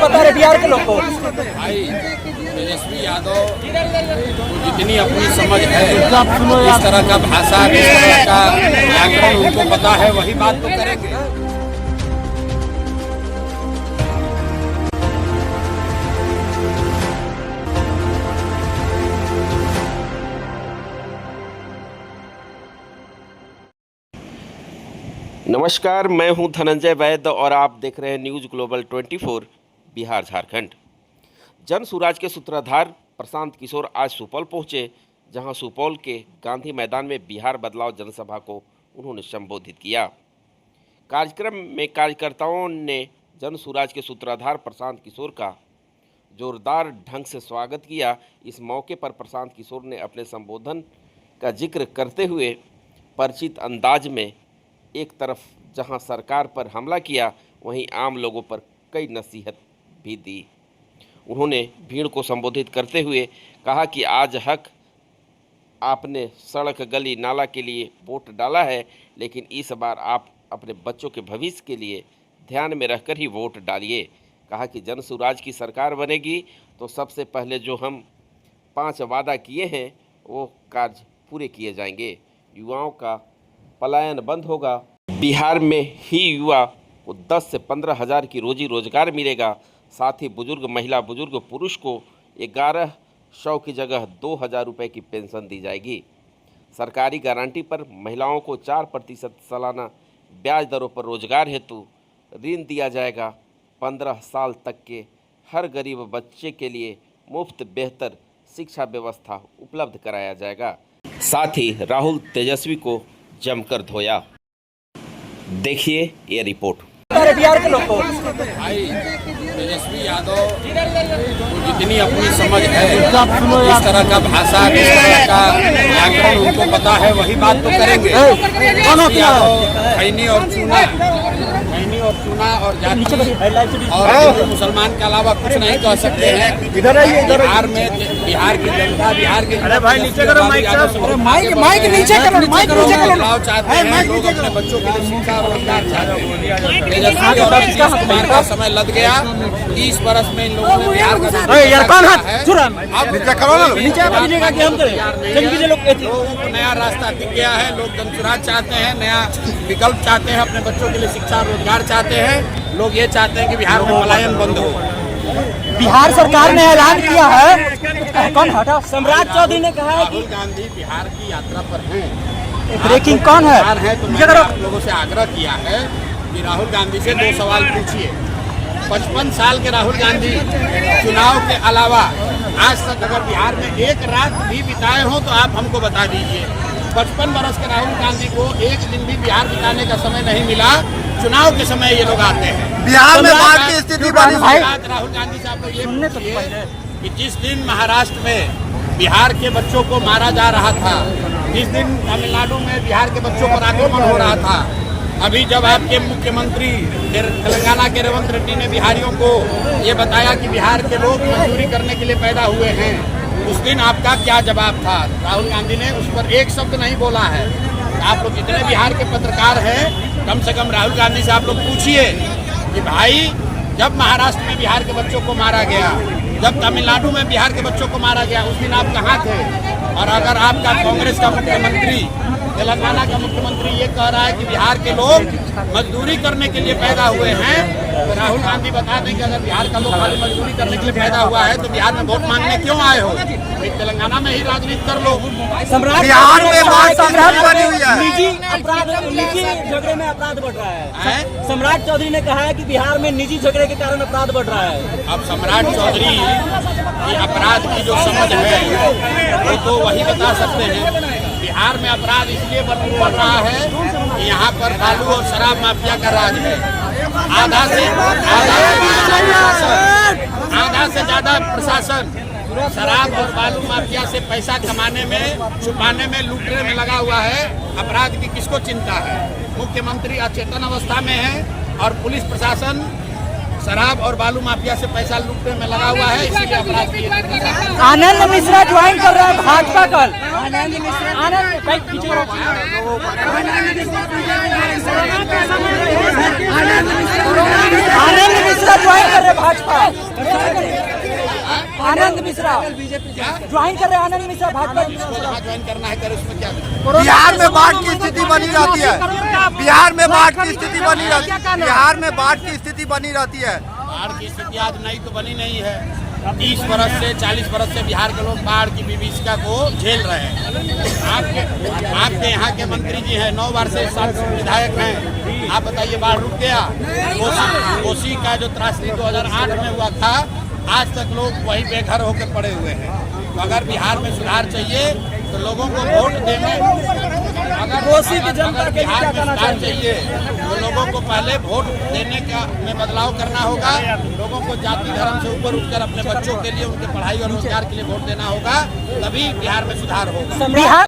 बता रहे बिहार के लोग को? भाई तेजस्वी यादव को जितनी अपनी समझ है, इस तरह का भाषा, इस तरह का व्याकरण उनको पता है, वही बात तो करेंगे। नमस्कार, मैं हूं धनंजय वैद्य और आप देख रहे हैं न्यूज़ ग्लोबल 24 बिहार झारखंड। जन सुराज के सूत्रधार प्रशांत किशोर आज सुपौल पहुंचे, जहां सुपौल के गांधी मैदान में बिहार बदलाव जनसभा को उन्होंने संबोधित किया। कार्यक्रम में कार्यकर्ताओं ने जन सुराज के सूत्रधार प्रशांत किशोर का जोरदार ढंग से स्वागत किया। इस मौके पर प्रशांत किशोर ने अपने संबोधन का जिक्र करते हुए परिचित अंदाज में एक तरफ जहां सरकार पर हमला किया, वहीं आम लोगों पर कई नसीहत भी दी। उन्होंने भीड़ को संबोधित करते हुए कहा कि आज हक आपने सड़क गली नाला के लिए वोट डाला है, लेकिन इस बार आप अपने बच्चों के भविष्य के लिए ध्यान में रखकर ही वोट डालिए। कहा कि जन सुराज की सरकार बनेगी तो सबसे पहले जो हम 5 वादा किए हैं वो कार्य पूरे किए जाएंगे। युवाओं का पलायन बंद होगा, बिहार में ही युवा को 10 से 15 हज़ार की रोजी रोजगार मिलेगा। साथ ही बुजुर्ग महिला, बुजुर्ग पुरुष को 1100 की जगह 2000 रुपये की पेंशन दी जाएगी। सरकारी गारंटी पर महिलाओं को 4% सालाना ब्याज दरों पर रोजगार हेतु ऋण दिया जाएगा। 15 साल तक के हर गरीब बच्चे के लिए मुफ्त बेहतर शिक्षा व्यवस्था उपलब्ध कराया जाएगा। साथ ही राहुल तेजस्वी को जमकर धोया। देखिए ये रिपोर्ट। बिहार के लोग को? भाई तेजस्वी यादव को जितनी अपनी समझ है, इस तरह का भाषा, इस तरह का व्याकरण उनको पता है, वही बात तो करेंगे। तेजस्वी यादव खैनी और चूना और जाति और मुसलमान के अलावा कुछ नहीं कह सकते हैं। बिहार में बिहार की जनता, बिहार के माइक नीचे करो, माइक नीचे करो। बदलाव चाहते हैं, लोग अपने बच्चों के लिए शिक्षा और रोजगार चाहते हैं। तेजस्वी और नीतीश कुमार का समय लग गया। 30 वर्ष में इन लोगों ने बिहार का लोगों को नया रास्ता दिख गया है। लोग जनसुराज चाहते हैं, नया विकल्प चाहते हैं, अपने बच्चों के लिए शिक्षा रोजगार चाहते हैं। लोग ये चाहते हैं कि बिहार में पलायन बंद हो। बिहार सरकार ने ऐलान किया है, कौन हटा? सम्राट चौधरी ने कहा है कि राहुल गांधी बिहार की यात्रा पर हैं। ब्रेकिंग कौन है? तो मैंने आप लोगों से आग्रह किया है कि राहुल गांधी से 2 सवाल पूछिए। 55 साल के राहुल गांधी चुनाव के अलावा आज तक अगर बिहार में एक रात भी बिताए हो तो आप हमको बता दीजिए। 55 वर्ष के राहुल गांधी को एक दिन भी बिहार बिताने का समय नहीं मिला। चुनाव के समय ये लोग आते हैं बिहार में बाढ़ की स्थिति बनी है। राहुल गांधी साहब को ये पूछिए कि जिस दिन महाराष्ट्र में बिहार के बच्चों को मारा जा रहा था, जिस दिन तमिलनाडु में बिहार के बच्चों पर आक्रमण हो रहा था, अभी जब आपके मुख्यमंत्री तेलंगाना के रेवंत रेड्डी ने बिहारियों को ये बताया कि बिहार के लोग मजदूरी करने के लिए पैदा हुए हैं, उस दिन आपका क्या जवाब था? राहुल गांधी ने उस पर एक शब्द नहीं बोला है। आप लोग जितने बिहार के पत्रकार हैं, कम से कम राहुल गांधी से आप लोग पूछिए कि भाई जब महाराष्ट्र में बिहार के बच्चों को मारा गया, जब तमिलनाडु में बिहार के बच्चों को मारा गया, उस दिन आप कहाँ थे? और अगर आपका कांग्रेस का मुख्यमंत्री, तेलंगाना का मुख्यमंत्री ये कह रहा है कि बिहार के लोग मजदूरी करने के लिए पैदा हुए हैं, तो राहुल गांधी बता दें कि अगर बिहार का लोग खाली मजदूरी करने के लिए पैदा हुआ है तो बिहार में वोट मांगने क्यों आए हो? तेलंगाना में ही राजनीति कर लो। बिहार में निजी अपराध, निजी झगड़े में अपराध बढ़ रहा है। सम्राट चौधरी ने कहा है कि बिहार में निजी झगड़े के कारण अपराध बढ़ रहा है। अब सम्राट चौधरी की अपराध की जो समझ है वो तो वही बता सकते हैं। बिहार में अपराध इसलिए बढ़ रहा है कि यहाँ पर बालू और शराब माफिया का राज है। आधा से ज्यादा प्रशासन शराब और बालू माफिया से पैसा कमाने में, छुपाने में, लूटने में लगा हुआ है। अपराध की किसको चिंता है? मुख्यमंत्री अचेतन अवस्था में है और पुलिस प्रशासन शराब और बालू माफिया से पैसा लूटने में लगा हुआ है, इसीलिए अपराध किए। आनंद मिश्रा ज्वाइन कर रहे हैं भाजपा कल। आनंद मिश्रा ज्वाइन कर रहे भाजपा। आनंद मिश्रा ज्वाइन कर रहे हैं। आनंद मिश्रा भाजपा ज्वाइन करना है करे, उसमें क्या? बिहार में बाढ़ की स्थिति बनी रहती है। बिहार में बाढ़ की स्थिति बनी रहती है। बिहार में बाढ़ की स्थिति बनी रहती है। बाढ़ की स्थिति आज नहीं तो बनी नहीं है। 30 बरस से 40 बरस से बिहार के लोग बाढ़ की विभीषिका को झेल रहे हैं। आपके यहाँ के मंत्री जी हैं, 9 बार से सांसद विधायक हैं। आप बताइए बाढ़ रुक गया? कोसी का जो त्रासदी 2008 में हुआ था, आज तक लोग वही बेघर होकर पड़े हुए हैं। तो अगर बिहार में सुधार चाहिए तो लोगों को वोट देने, अगर बिहार में सुधार चाहिए तो लोगों को पहले वोट देने का में बदलाव करना होगा। लोगों को जाति धर्म से ऊपर उठकर अपने बच्चों के लिए, उनके पढ़ाई और रोजगार के लिए वोट देना होगा, तभी बिहार में सुधार होगा।